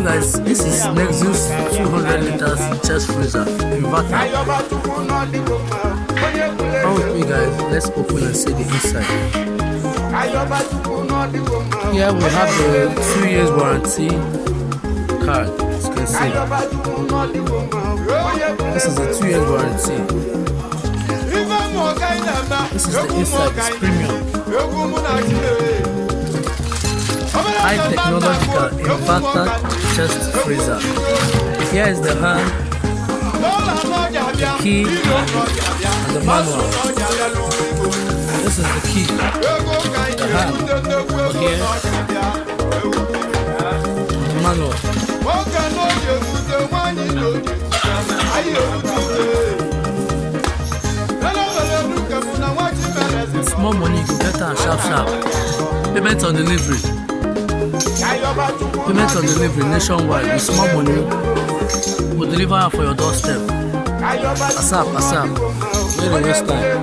guys, this is Nexus 200 liters chest freezer inverter. Come with me guys, let's open and see the inside. Here we have the 2 years warranty card, as you can see. This is the 2 years warranty. This is the inside, it's premium. High technological inverter chest freezer. Here is the hand, the key, and the manual. This is the key, the hand, here, the manual. Small money, you can get her sharp. Payment on delivery. Payment on delivery nationwide with small money. We'll deliver her for your doorstep. ASAP. Don't waste time.